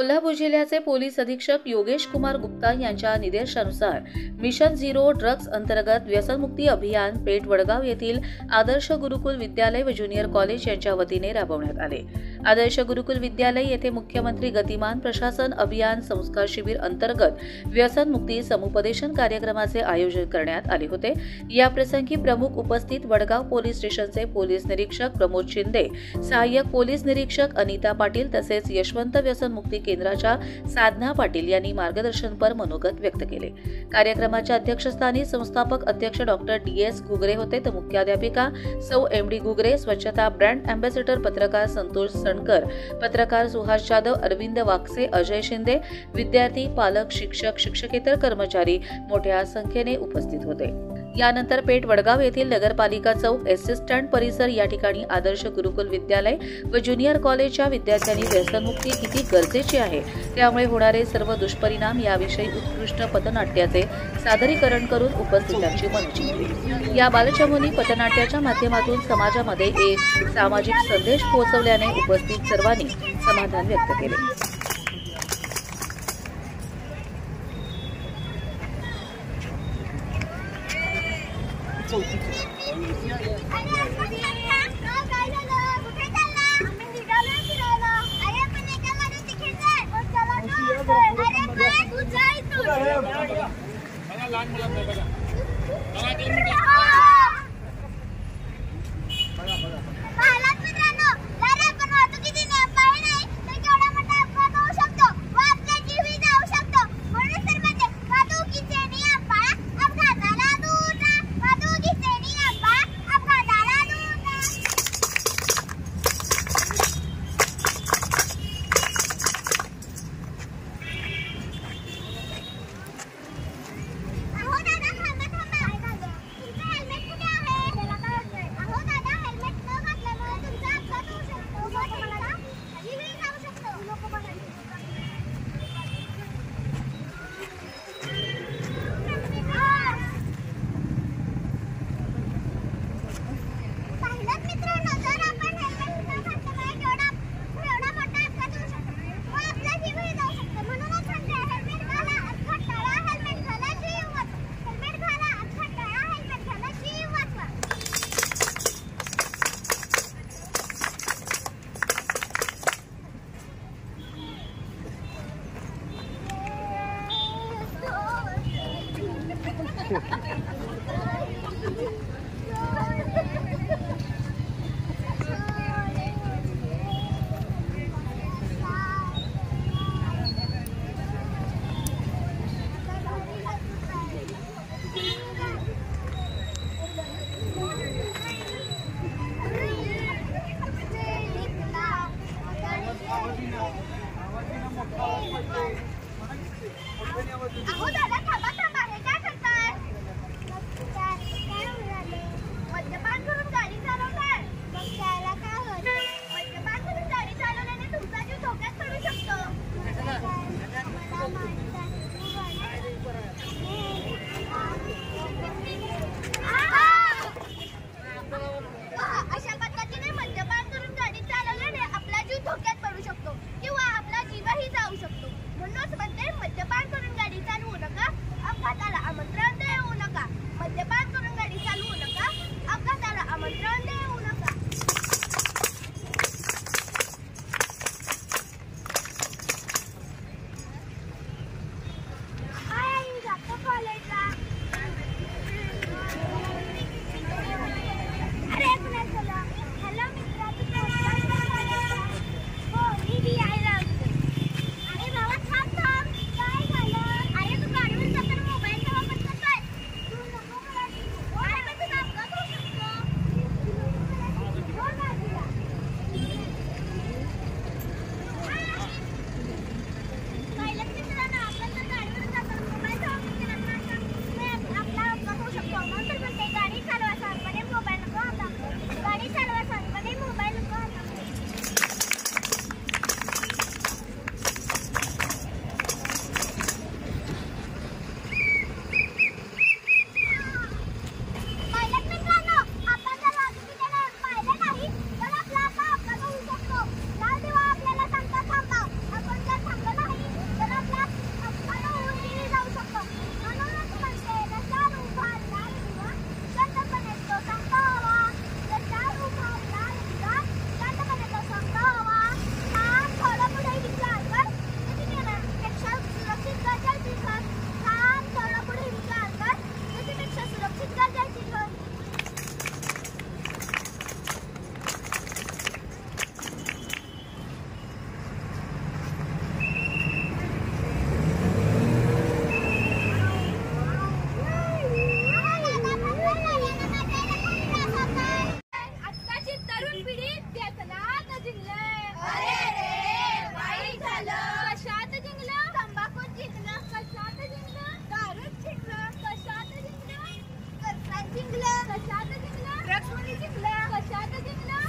कोल्हापूर जिल्ह्याचे पोलीस अधीक्षक योगेश कुमार गुप्ता यांच्या निर्देशानुसार मिशन झिरो ड्रग्ज अंतर्गत व्यसनमुक्ती अभियान पेठ वडगाव येथील आदर्श गुरुकुल विद्यालय व ज्युनियर कॉलेज यांच्या वतीने राबवण्यात आले। आदर्श गुरुकुल विद्यालय येथे मुख्यमंत्री गतिमान प्रशासन अभियान संस्कार शिबिर अंतर्गत व्यसनमुक्ती समुपदेशन कार्यक्रमाचे आयोजन करण्यात आले होते। या प्रसंगी प्रमुख उपस्थित वडगाव पोलीस स्टेशनचे पोलीस निरीक्षक प्रमोद शिंदे, सहाय्यक पोलीस निरीक्षक अनिता पाटील तसेच यशवंत व्यसनमुक्ती केंद्राच्या साधना पाटील यांनी मार्गदर्शनपर मनोगत व्यक्त केले। कार्यक्रमाच्या अध्यक्षस्थानी संस्थापक अध्यक्ष डॉक्टर DS घुगरे होते तर मुख्याध्यापिका सौ MD घुगरे, स्वच्छता ब्रँड अँबॅसेडर पत्रकार संतोष सणकर, पत्रकार सुहास जाधव, अरविंद वाकसे, अजय शिंदे, विद्यार्थी, पालक, शिक्षक, शिक्षकेतर कर्मचारी मोठ्या संख्येने उपस्थित होते। यानंतर पेठ वडगाव येथील नगरपालिका चौक, एसटी स्टँड परिसर या ठिकाणी आदर्श गुरुकुल विद्यालय व ज्युनियर कॉलेजच्या विद्यार्थ्यांनी व्यसनमुक्ती किती गरजेची आहे त्यामुळे होणारे सर्व दुष्परिणाम याविषयी उत्कृष्ट पथनाट्याचे सादरीकरण करून उपस्थितांची मन जिंकली। या बालचमूनी पथनाट्याच्या माध्यमातून समाजामध्ये एक सामाजिक संदेश पोहोचवल्याने उपस्थित सर्वांनी समाधान व्यक्त केले।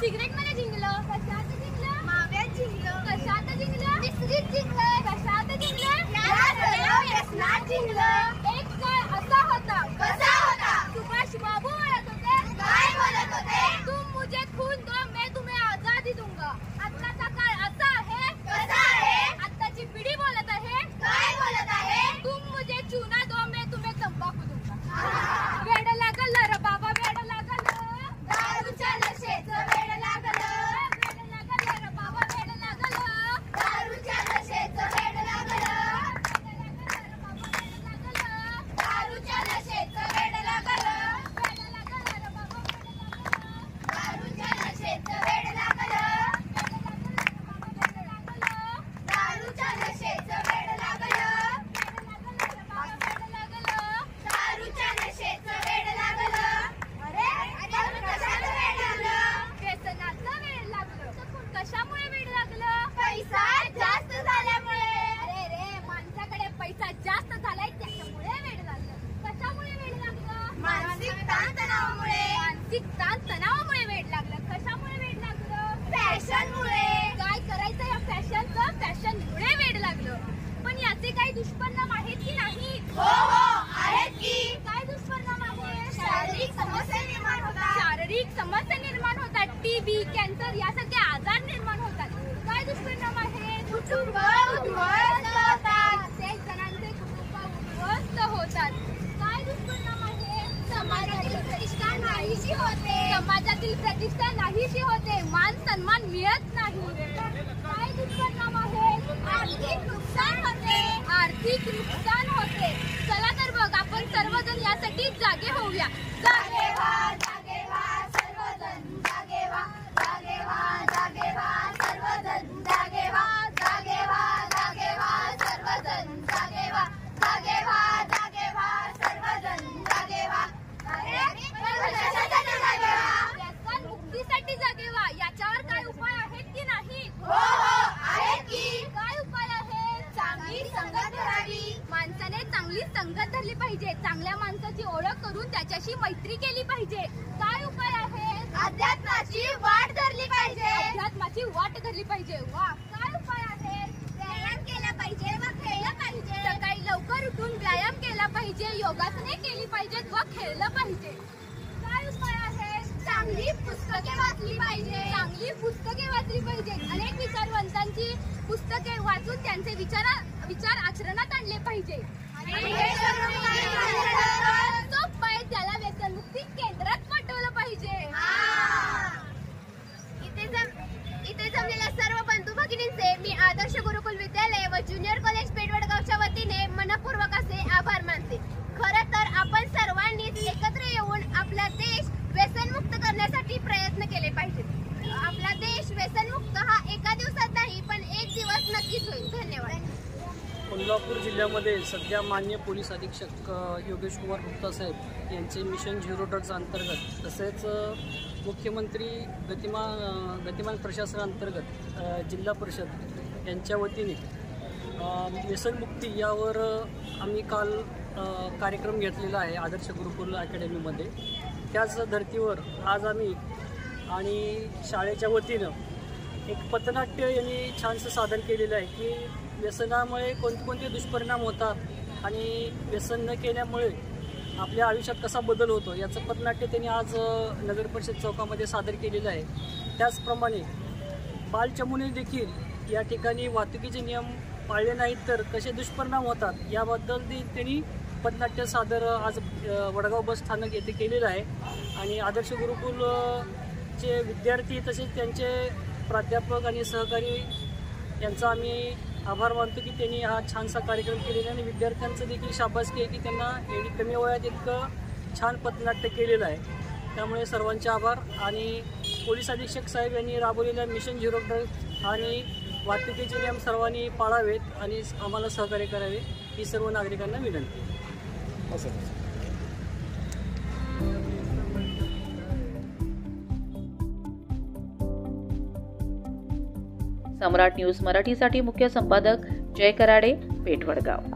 सिगरेट मध्ये जिंकलं, कशात जिंकलं, माव्यात जिंकलं, कशात जिंकलं, विसरीत जिंकलं, कशात जिंकलं, या सगळ्या व्यसनात जिंकलं. एक काळ असा होता, कसा होता, सुभाष बाबू बोलत होते, काय बोलत होते, तुम मुझे खून दो मैं तुम्हें आजादी दूंगा. आत्ताचा काळ असा आहे, कसा आहे, आत्ताची पिढी बोलत आहे, काय बोलत आहे, तुम मुझे चूना दो मैं तुम्हें तंबाखू दूंगा. वेड लागलं रे बाबा, वेड लागलं, दारूच्या नशेचं वेड लागलं, वेड लागलं रे बाबा, वेड लागलं, दारूच्या नशेचं वेड लागलं, दारूच्या नशेचं वेड लागलं, वेड लागलं रे बाबा, दारूच्या नशेचं वेड लागलं, दारूच्या नशेचं वेड लागलं, दारूच्या नशेचं वेड लागलं. अरे कशाचं वेड लागलं, व्यसनाचं वेड लागलं. कशामुळे वेड लागलं, पैसा जास्त झाल्यामुळे. अरे रे, माणसाकडे पैसा जास्त झालाय त्याच्यामुळे वेड लागलं. कशामुळे वेड लागलं, मानसिक ताण तणावामुळे. मानसिक ताण तणावामुळे वेड लागलं. कशामुळे वेड लागलं, फॅशनमुळे. काय करायचं या फॅशनचं, फॅशनमुळे वेड लागलं. पण याचे काही दुष्परिणाम आहेत की नाही? हो आहेत की. काय दुष्परिणाम आहेत? शारीरिक समस्या निर्माण होतात. शारीरिक समस्या निर्माण होतात, टीबी, कॅन्सर यासारखे आजार निर्माण होतात. काय दुष्परिणाम आहेत? कुटुंब उद्ध्वस्त होतात. 1 जणांचे कुटुंब उद्ध्वस्त होतात. काय दुष्परिणाम आहेत? समाजातील प्रतिष्ठा नाहीशी होते. समाजातील प्रतिष्ठा नाहीशी होते. मान सन्मान मिळत नाही. काय दुष्परिणाम आहेत? आर्थिक नुकसान होते. आर्थिक नुकसान होते. चला तर बघ, आपण सर्वजण यासाठी जागे होऊया. जागे व्हा, जागे व्हा, सर्वजण जागे व्हा, जागे व्हा, जागे व्हा, सर्वजण जागे व्हा, जागे व्हा, जागे व्हा, सर्वजण जागे व्हा, जागे व्हा, जागे व्हा, सर्वजण जागे व्हा. कशासाठी जागे व्हा? व्यसन मुक्तीसाठी जागे व्हा. याच्यावर काय उपाय आहेत की नाही? हो आहेत की. काय उपाय आहेत? चांगली संगत धरावी. माणसाने चांगली संगत धरली पाहिजे. चांगल्या माणसाची ओळख करून त्याच्याशी मैत्री केली पाहिजे. काय उपाय आहेत? अध्यात्माची वाट धरली पाहिजे. अध्यात्माची वाट धरली पाहिजे. वा. काय उपाय आहेत? व्यायाम केला पाहिजे व खेळलं पाहिजे. सकाळी लवकर उठून व्यायाम केला पाहिजे, योगासने केली पाहिजेत व खेळलं पाहिजे. काय उपाय आहेत? चांगली पुस्तके वाचली पाहिजे. चांगली पुस्तके वाचली पाहिजे. अनेक विचारवंतांची पुस्तके वाचून त्यांचे विचार आचरणात आणले पाहिजे. त्याला व्यसनमुक्ती केंद्रात पाठवलं पाहिजे. इथे जमलेल्या सर्व बंधू भगिनींचे मी आदर्श गुरुकुल विद्यालय व ज्युनियर कॉलेज पेठ वडगावच्या वतीने मनपूर्वक असे आभार मानते. खरं तर आपण सर्वांनीच एकत्र येऊन आपला देश व्यसनमुक्त करण्यासाठी प्रयत्न केले पाहिजेत. आपला देश व्यसनमुक्त हा एका दिवसात नाही, पण एक दिवस नक्कीच होईल. धन्यवाद. कोल्हापूर जिल्ह्यामध्ये सध्या माननीय पोलीस अधीक्षक योगेश कुमार गुप्ता साहेब यांचे मिशन झिरो ड्रग्ज अंतर्गत तसेच मुख्यमंत्री गतिमान प्रशासनाअंतर्गत जिल्हा परिषद यांच्या वतीने व्यसनमुक्ती यावर आम्ही काल कार्यक्रम घेतलेला आहे आदर्श गुरुकुल अकॅडमीमध्ये. त्याच धर्तीवर आज आम्ही आणि शाळेच्या वतीनं एक पथनाट्य यांनी छानसं सादर केलेलं आहे की व्यसनामुळे कोणते दुष्परिणाम होतात आणि व्यसन न केल्यामुळे आपल्या आयुष्यात कसा बदल होतो याचं पथनाट्य त्यांनी आज नगर परिषद चौकामध्ये सादर केलेलं आहे. त्याचप्रमाणे बालचमूने देखील या ठिकाणी वाहतुकीचे नियम पाळले नाहीत तर कसे दुष्परिणाम होतात याबद्दल त्यांनी पथनाट्य सादर आज वडगाव बस स्थानक येथे केलेलं आहे. आणि आदर्श गुरुकुलचे विद्यार्थी तसेच त्यांचे प्राध्यापक आणि सहकारी यांचा आम्ही आभार मानतो की त्यांनी हा छानसा कार्यक्रम केलेला आणि विद्यार्थ्यांचं देखील शाबासकी आहे की त्यांना एवढी कमी वयात इतकं छान पथनाट्य केलेलं आहे. त्यामुळे सर्वांचे आभार. आणि पोलीस अधीक्षक साहेब यांनी राबवलेल्या मिशन झिरो ड्रग्ज आणि वाहतुकीचे नियम सर्वांनी पाळावेत आणि आम्हाला सहकार्य करावे ही सर्व नागरिकांना विनंती. सम्राट न्यूज मराठीसाठी मुख्य संपादक जय कराडे, पेठ वडगाव.